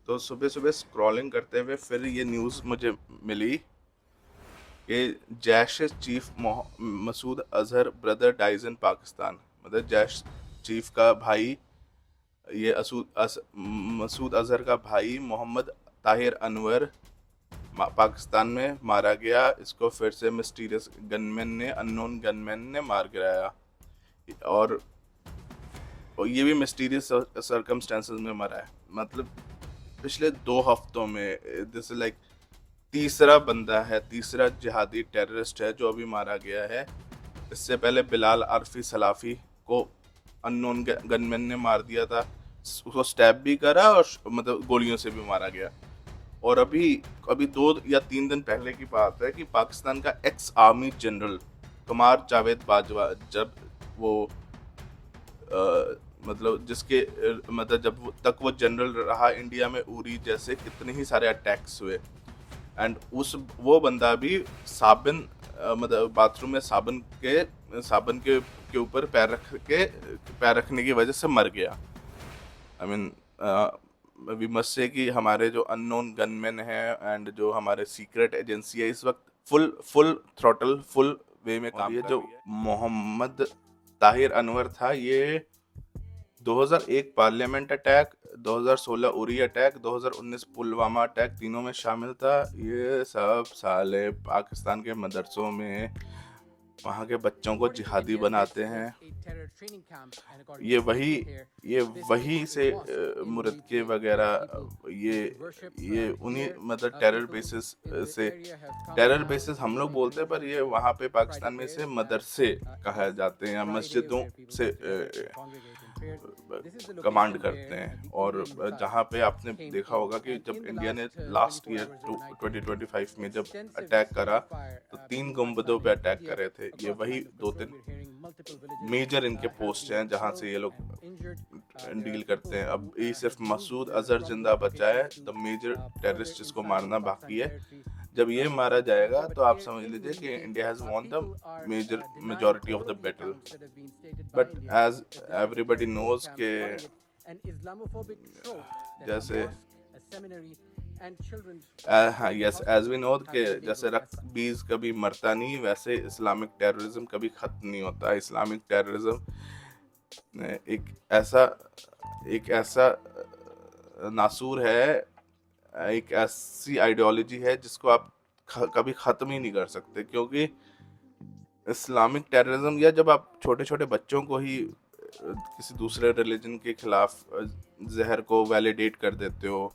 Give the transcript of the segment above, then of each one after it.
तो सुबह सुबह स्क्रॉलिंग करते हुए फिर ये न्यूज़ मुझे मिली कि Jaish chief Masood Azhar brother dies in Pakistan. मतलब जैश चीफ का भाई, ये मसूद अजहर का भाई मोहम्मद ताहिर अनवर पाकिस्तान में मारा गया। इसको फिर से मिस्टीरियस गनमैन ने, अननोन गनमैन ने मार गिराया। और ये भी मिस्टीरियस सर्कमस्टेंसेस में मरा है। मतलब पिछले 2 हफ्तों में दिस लाइक तीसरा बंदा है, तीसरा जिहादी टेररिस्ट है जो अभी मारा गया है। इससे पहले बिलाल आरफी सलाफी को अननोन गनमैन ने मार दिया था। उसको स्टैब भी करा और मतलब गोलियों से भी मारा गया। और अभी अभी 2 या 3 दिन पहले की बात है कि पाकिस्तान का ex army general Kumar Javed Bajwa, जब वो मतलब मतलब जब तक वो जनरल रहा इंडिया में उरी जैसे कितने ही सारे अटैक्स हुए। एंड उस वो बंदा भी मतलब बाथरूम में साबन के ऊपर पैर रखने की वजह से मर गया। I mean we must say कि हमारे जो अननोन गनमैन हैं एंड जो हमारे सीक्रेट एजेंसी है इस वक्त फुल फुल थ्रॉटल फुल वे में काम कर रही है। जो मोहम्मद ताहिर अनवर था, ये 2001 parliament attack, 2016 Uri attack, 2019 Pulwama attack, तीनों में शामिल था। ये सब साले पाकिस्तान के मदरसों में वहाँ के बच्चों को जिहादी बनाते हैं। ये वही ये वही से मुरक्के वगैरह, ये उन्हीं मतलब टेरर बेसिस हम लोग बोलते हैं, पर ये वहाँ पे पाकिस्तान में से मदरसे कहा जाते हैं या मस्जिदों से कमांड करते हैं। और जहाँ पे आपने देखा होगा कि जब इंडिया ने लास्ट ईयर 2025 में जब अटैक करा तो 3 गुंबदों पे अटैक करे थे। ये वही 2-3 मेजर इनके पोस्ट हैं जहाँ से ये लोग डील करते हैं। अब ये सिर्फ मसूद अजहर जिंदा बचा है, द मेजर टेररिस्ट जिसको मारना बाकी है। जब ये मारा जाएगा तो आप समझ लीजिए कि India has won the major majority of the battle. But as everybody knows के जैसे हाँ यस, एज वी नो कि जैसे रक्त बीज कभी मरता नहीं, वैसे इस्लामिक टेररिज्म कभी खत्म नहीं होता। इस्लामिक टेररिज्म एक ऐसा नासूर है, एक ऐसी आइडियोलॉजी है जिसको आप कभी ख़त्म ही नहीं कर सकते। क्योंकि इस्लामिक टेररिज्म, या जब आप छोटे छोटे बच्चों को ही किसी दूसरे रिलीजन के खिलाफ जहर को वैलिडेट कर देते हो।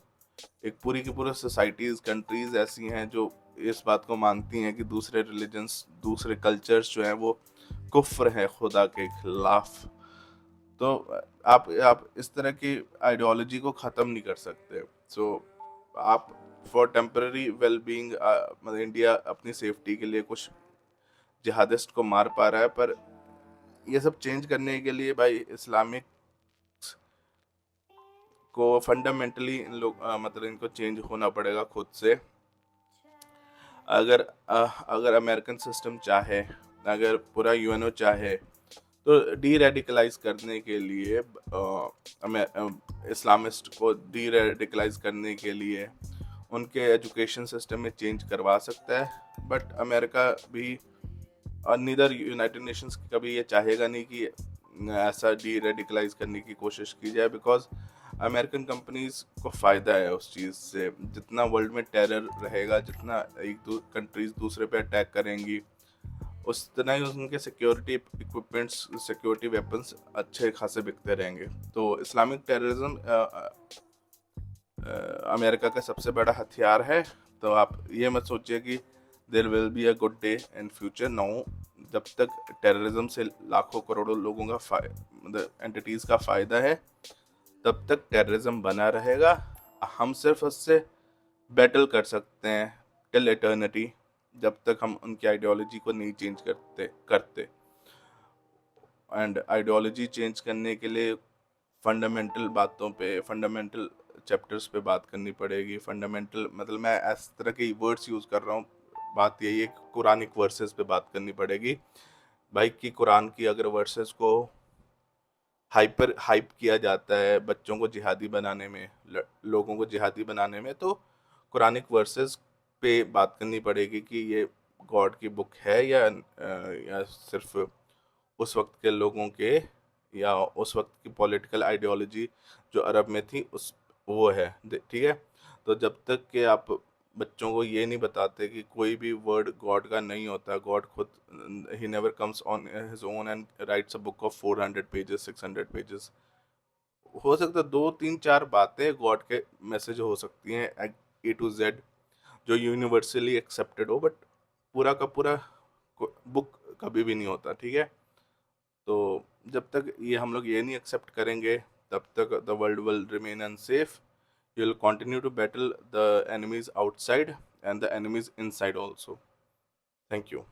एक पूरी की पूरी सोसाइटीज़, कंट्रीज़ ऐसी हैं जो इस बात को मानती हैं कि दूसरे रिलीजन्स, दूसरे कल्चर्स जो हैं वो कुफ्र है खुदा के खिलाफ। तो आप इस तरह की आइडियोलॉजी को ख़त्म नहीं कर सकते। सो आप फॉर टेम्पररी वेल बीइंग, मतलब इंडिया अपनी सेफ्टी के लिए कुछ जिहादिस्ट को मार पा रहा है, पर ये सब चेंज करने के लिए भाई इस्लामिक को फंडामेंटली इन लोग मतलब इनको चेंज होना पड़ेगा खुद से। अगर अमेरिकन सिस्टम चाहे, अगर पूरा यूएनओ चाहे, तो डी रेडिकलाइज करने के लिए इस्लामिस्ट को डी रेडिकलाइज करने के लिए उनके एजुकेशन सिस्टम में चेंज करवा सकता है। बट अमेरिका भी और नीदर यूनाइटेड नेशंस कभी ये चाहेगा नहीं कि ऐसा डी रेडिकलाइज करने की कोशिश की जाए, बिकॉज अमेरिकन कंपनीज को फ़ायदा है उस चीज़ से। जितना वर्ल्ड में टेरर रहेगा, जितना एक दो कंट्रीज दूसरे पे अटैक करेंगी, उतना ही उनके सिक्योरिटी इक्विपमेंट्स, सिक्योरिटी वेपन्स अच्छे खासे बिकते रहेंगे। तो इस्लामिक टेररिज्म अमेरिका का सबसे बड़ा हथियार है। तो आप ये मत सोचिए कि there will be a good day in future. No, जब तक टेररिज्म से लाखों करोड़ों लोगों का मतलब एंटिटीज़ का फ़ायदा है, तब तक टेररिज्म बना रहेगा। हम सिर्फ उससे बैटल कर सकते हैं टिल एटर्निटी, जब तक हम उनकी आइडियोलॉजी को नहीं चेंज करते। एंड आइडियोलॉजी चेंज करने के लिए फंडामेंटल बातों पे, फंडामेंटल चैप्टर्स पे बात करनी पड़ेगी। फंडामेंटल मतलब मैं इस तरह के वर्ड्स यूज़ कर रहा हूँ, बात यही है कि कुरानिक वर्सेस पे बात करनी पड़ेगी भाई। कि कुरान की अगर वर्सेस को हाइप किया जाता है बच्चों को जिहादी बनाने में, लोगों को जिहादी बनाने में, तो कुरानिक वर्सेस पे बात करनी पड़ेगी कि ये गॉड की बुक है या सिर्फ उस वक्त के लोगों के, या उस वक्त की पॉलिटिकल आइडियोलॉजी जो अरब में थी उस वो है। ठीक है। तो जब तक कि आप बच्चों को ये नहीं बताते कि कोई भी वर्ड गॉड का नहीं होता, गॉड खुद he never comes on his own and rights a book of 400 pages, 600 pages, हो सकता है दो तीन चार बातें गॉड के मैसेज हो सकती हैं A to Z जो यूनिवर्सली एक्सेप्टेड हो, बट पूरा का पूरा बुक कभी भी नहीं होता। ठीक है। तो जब तक ये हम लोग ये नहीं एक्सेप्ट करेंगे, तब तक the world will remain unsafe. You will continue to battle the enemies outside and the enemies inside also. Thank you.